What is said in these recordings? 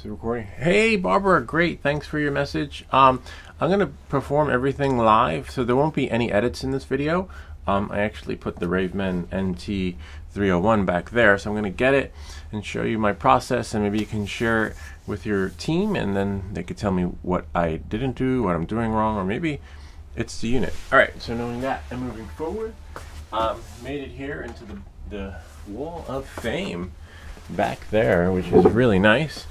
Is it recording? Hey, Barbara, great. Thanks for your message. I'm going to perform everything live, so there won't be any edits in this video. I actually put the Raveman NT301 back there, so I'm going to get it and show you my process, and maybe you can share it with your team, and then they could tell me what I didn't do, what I'm doing wrong, or maybe it's the unit. All right, so knowing that and moving forward, made it here into the Wall of Fame back there, which is really nice.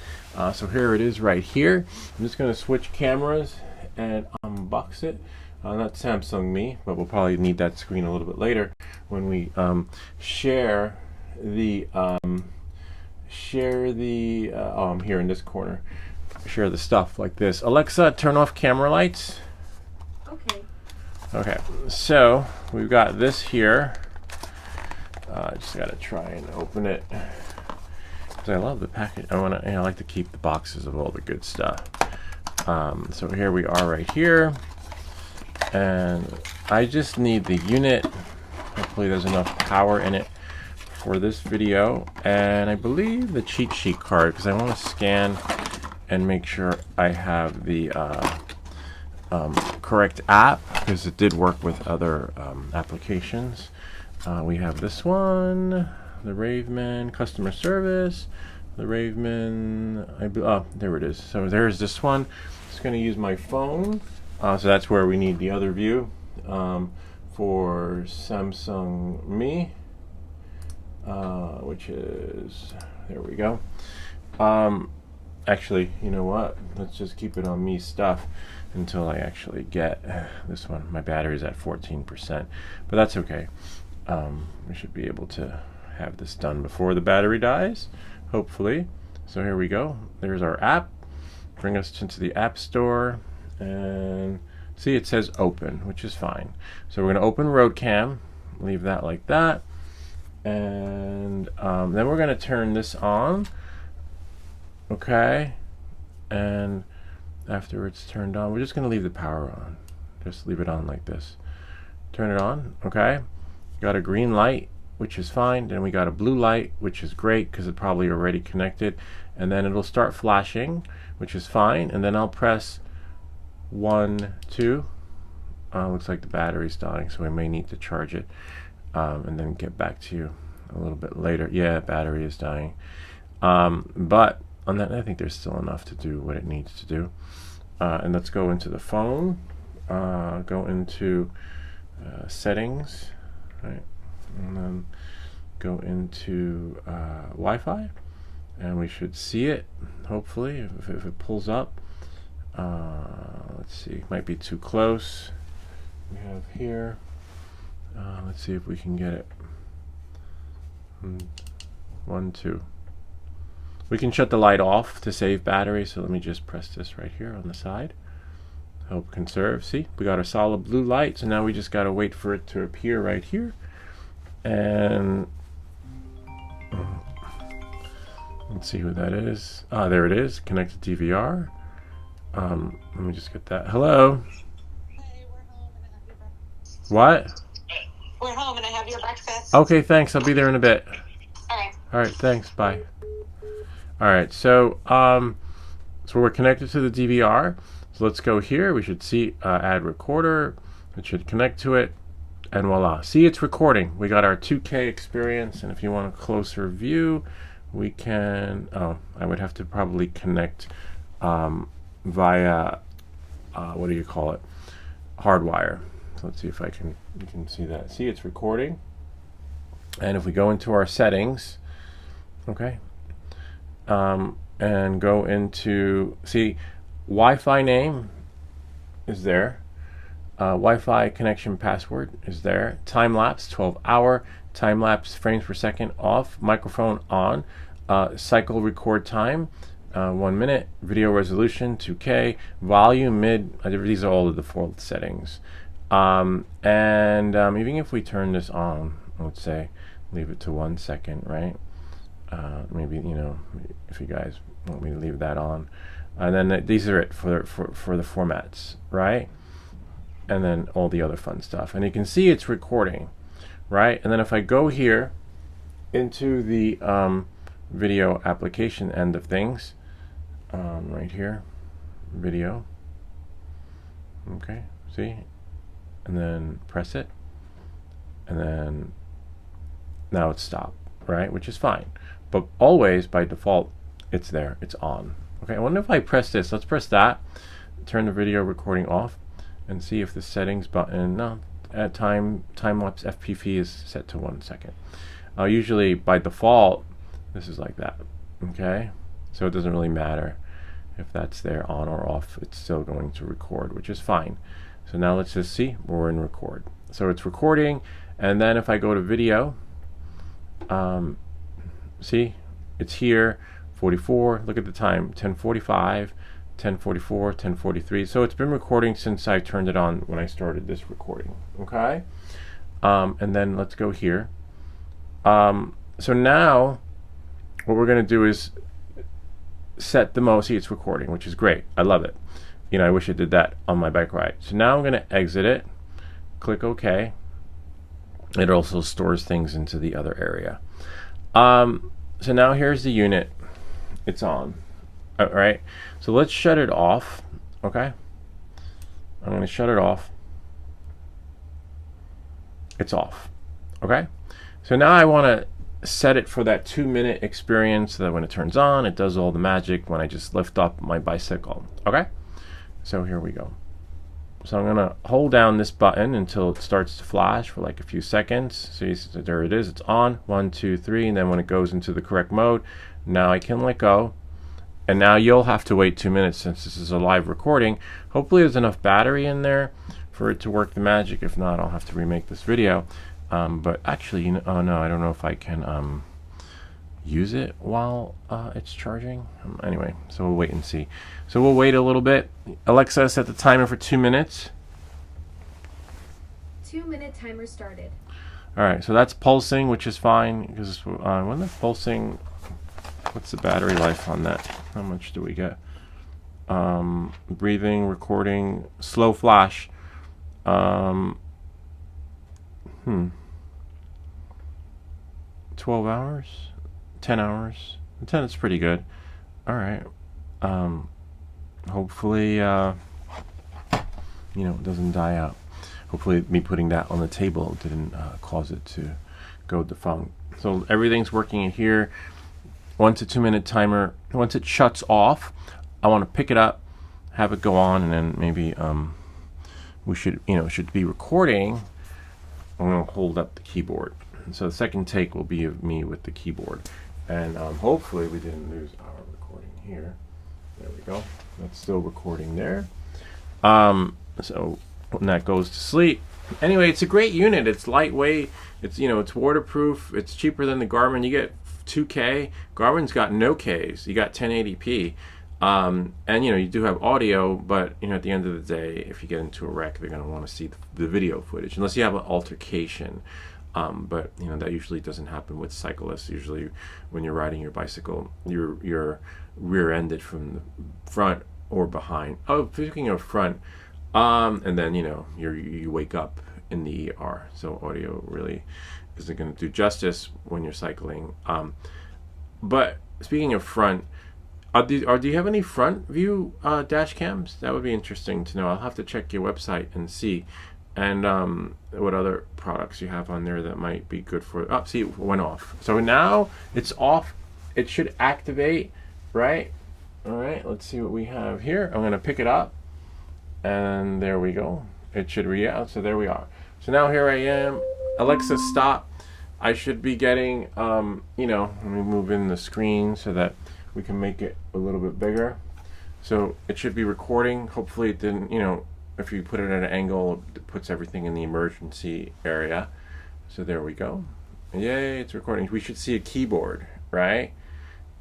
So here it is right here. I'm just going to switch cameras and unbox it. Not Samsung Me, but we'll probably need that screen a little bit later when we share the oh, I'm here in this corner. Share the stuff like this. Alexa, turn off camera lights. Okay. Okay, so we've got this here. Just gotta try and open it. I love the package. I like to keep the boxes of all the good stuff. So here we are right here, and I just need the unit. Hopefully there's enough power in it for this video, and I believe the cheat sheet card, because I want to scan and make sure I have the correct app, because it did work with other applications. We have this one, the Raveman customer service, the Raveman, oh, there it is. So there's this one. Just going to use my phone. So that's where we need the other view for Samsung Me, which is, there we go. Actually, you know what? Let's just keep it on Me stuff until I actually get this one. My battery's at 14%, but that's okay. We should be able to have this done before the battery dies, hopefully. So here we go. There's our app. Bring us into the App Store, and see, it says open, which is fine. So we're going to open RoadCam, leave that like that, and then we're going to turn this on. Okay, and after it's turned on, we're just going to leave the power on. Just leave it on like this. Turn it on. Okay, got a green light, which is fine. Then we got a blue light, which is great because it's probably already connected, and then it'll start flashing, which is fine. And then I'll press 1, 2. Looks like the battery's dying, so we may need to charge it, and then get back to you a little bit later. Yeah, battery is dying, but on that, I think there's still enough to do what it needs to do. And let's go into the phone, go into settings, right? And then go into Wi-Fi, and we should see it, hopefully, if it pulls up. Let's see, might be too close. We have here, let's see if we can get it. 1, 2. We can shut the light off to save battery, so let me just press this right here on the side. Help conserve. See, we got a solid blue light, so now we just got to wait for it to appear right here. And let's see who that is. There it is. Connected DVR. Let me just get that. Hello. Hey, we're home and I have your breakfast. What? We're home and I have your breakfast. Okay, thanks. I'll be there in a bit. All right. All right, thanks. Bye. All right, so we're connected to the DVR. So let's go here. We should see add recorder. It should connect to it. And voila. See, it's recording. We got our 2K experience, and if you want a closer view, we can, I would have to probably connect via, what do you call it? Hardwire. So let's see if you can see that. See, it's recording. And if we go into our settings, okay, and go into, see, Wi-Fi name is there. Wi-Fi connection password is there. Time lapse 12-hour. Time lapse frames per second off. Microphone on. Cycle record time 1 minute. Video resolution 2K. Volume mid. These are all the default settings. And even if we turn this on, let's say leave it to 1 second, right? Maybe, you know, if you guys want me to leave that on, and then these are it for the formats, right? And then all the other fun stuff, and you can see it's recording, right? And then if I go here into the video application end of things, right here, video. Okay, see? And then press it. And then now it's stopped, right? Which is fine. But always, by default, it's there. It's on. Okay, I wonder if I press this. Let's press that. Turn the video recording off and see if the settings button, no, at time-lapse FPV is set to 1 second. Usually, by default, this is like that. Okay, so it doesn't really matter if that's there on or off. It's still going to record, which is fine. So now let's just see, we're in record. So it's recording, and then if I go to video, see, it's here, 44, look at the time, 10:45, 10:44, 10:43. So it's been recording since I turned it on when I started this recording, okay? And then let's go here. So now, what we're gonna do is set the mode. See, it's recording, which is great. I love it. You know, I wish I did that on my bike ride. So now I'm gonna exit it, click OK. It also stores things into the other area. So now here's the unit. It's on. All right. So let's shut it off. Okay. I'm going to shut it off. It's off. Okay. So now I want to set it for that 2-minute experience so that when it turns on, it does all the magic when I just lift up my bicycle. Okay. So here we go. So I'm going to hold down this button until it starts to flash for like a few seconds. See, so there it is. It's on. 1, 2, 3. And then when it goes into the correct mode, now I can let go. And now you'll have to wait 2 minutes since this is a live recording. Hopefully there's enough battery in there for it to work the magic. If not, I'll have to remake this video. But actually, you know, oh no, I don't know if I can use it while it's charging. Anyway, so we'll wait and see. So we'll wait a little bit. Alexa, set the timer for 2 minutes. 2-minute timer started. All right, so that's pulsing, which is fine because when the pulsing, what's the battery life on that? How much do we get? Breathing, recording, slow flash. 12 hours, 10 hours. 10 is pretty good. All right. Hopefully, you know, it doesn't die out. Hopefully, me putting that on the table didn't cause it to go defunct. So everything's working in here. 1 to 2 minute timer. Once it shuts off, I want to pick it up, have it go on, and then maybe we should, you know, should be recording. I'm going to hold up the keyboard. So the second take will be of me with the keyboard. And hopefully we didn't lose our recording here. There we go. That's still recording there. So when that goes to sleep. Anyway, it's a great unit. It's lightweight. It's, you know, it's waterproof. It's cheaper than the Garmin. You get 2K. Garmin's got no Ks. You got 1080p. And, you know, you do have audio, but, you know, at the end of the day, if you get into a wreck, they're going to want to see the video footage, unless you have an altercation. But, you know, that usually doesn't happen with cyclists. Usually when you're riding your bicycle, you're rear-ended from the front or behind. Oh, speaking of front, and then, you know, you wake up in the ER. So audio really isn't going to do justice when you're cycling. But speaking of front, do you have any front view dash cams? That would be interesting to know. I'll have to check your website and see. And what other products you have on there that might be good for. Oh, see, it went off. So now it's off. It should activate, right? All right, let's see what we have here. I'm going to pick it up. And there we go. It should read out. So there we are. So now here I am. Alexa, stop. I should be getting, you know, let me move in the screen so that we can make it a little bit bigger. So it should be recording. Hopefully it didn't, you know, if you put it at an angle, it puts everything in the emergency area. So there we go. Yay, it's recording. We should see a keyboard, right,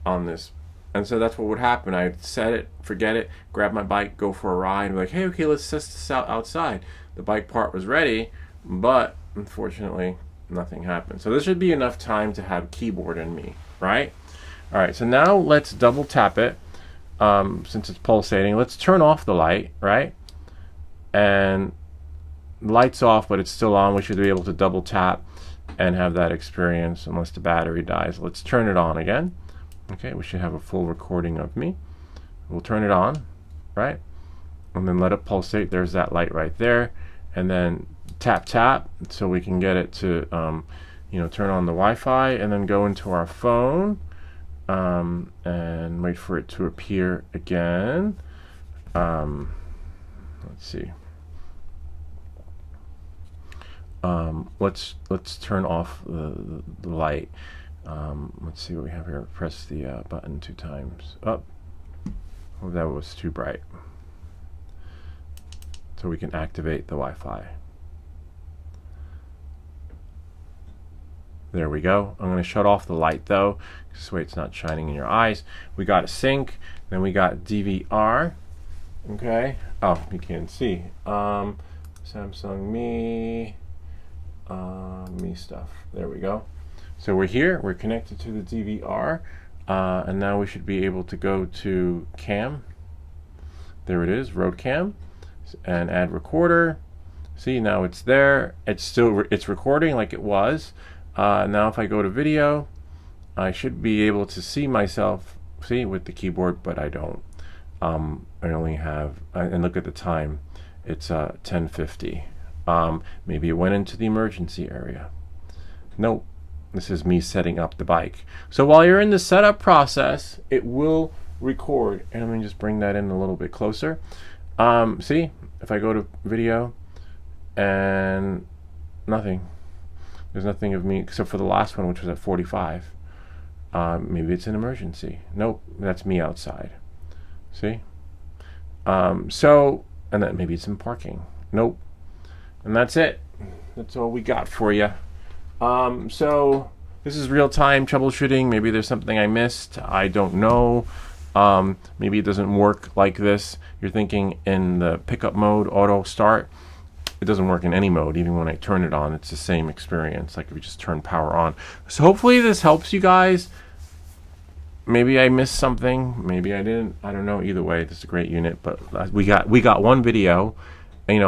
on this. And so that's what would happen. I'd set it, forget it, grab my bike, go for a ride, be like, hey, okay, let's test this out outside. The bike part was ready, but unfortunately, nothing happened. So this should be enough time to have keyboard in me, right? All right, so now let's double tap it. Since it's pulsating, let's turn off the light, right? And the light's off, but it's still on. We should be able to double tap and have that experience unless the battery dies. Let's turn it on again. Okay, we should have a full recording of me. We'll turn it on, right? And then let it pulsate. There's that light right there. And then tap tap so we can get it to turn on the Wi-Fi, and then go into our phone and wait for it to appear again. Let's see. Let's turn off the light. Let's see what we have here. Press the button 2 times. Oh, that was too bright. So we can activate the Wi-Fi. There we go. I'm going to shut off the light though, this way it's not shining in your eyes. We got a sync, then we got DVR. Okay. Oh, you can't see. Samsung Me stuff. There we go. So we're here. We're connected to the DVR, and now we should be able to go to cam. There it is, Road Cam, and add recorder. See, now it's there. It's recording like it was. Now if I go to video, I should be able to see myself, with the keyboard, but I don't. I only have, and look at the time, it's 10:50. Maybe it went into the emergency area. Nope, this is me setting up the bike. So while you're in the setup process, it will record. And let me just bring that in a little bit closer. See, if I go to video, and nothing. There's nothing of me except for the last one, which was at 45. Maybe it's an emergency. Nope, that's me outside. See? And then maybe it's in parking. Nope. And that's it. That's all we got for you. So this is real-time troubleshooting. Maybe there's something I missed. I don't know. Maybe it doesn't work like this. You're thinking in the pickup mode, auto start. It doesn't work in any mode. Even when I turn it on, it's the same experience, like if you just turn power on. So hopefully this helps you guys. Maybe I missed something. Maybe I didn't. I don't know. Either way, this is a great unit. But we got one video. And,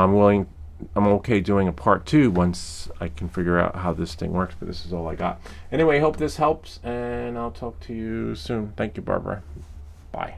I'm okay doing a part 2 once I can figure out how this thing works. But this is all I got. Anyway, hope this helps, and I'll talk to you soon. Thank you, Barbara. Bye.